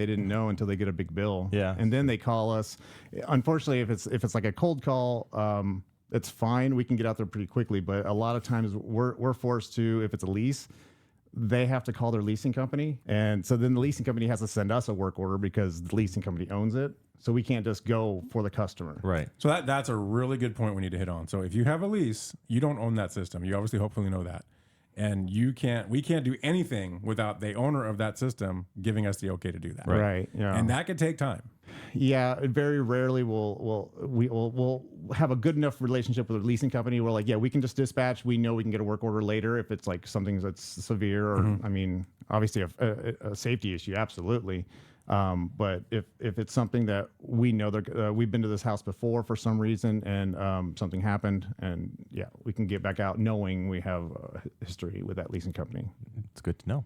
They didn't know until they get a big bill. Yeah. And then they call us. Unfortunately, if it's like a cold call, it's fine. We can get out there pretty quickly. But a lot of times we're forced to, if it's a lease, they have to call their leasing company. And so then the leasing company has to send us a work order because the leasing company owns it. So we can't just go for the customer. Right. So that's a really good point we need to hit on. So if you have a lease, you don't own that system. You obviously hopefully know that. And we can't do anything without the owner of that system giving us the okay to do that. Right. Yeah. And that could take time. Yeah, very rarely we'll have a good enough relationship with a leasing company. We're like, yeah, we can just dispatch. We know we can get a work order later if it's like something that's severe, or I mean, obviously a safety issue, absolutely. But if it's something that we know that we've been to this house before for some reason and something happened, and yeah, we can get back out knowing we have a history with that leasing company. It's good to know.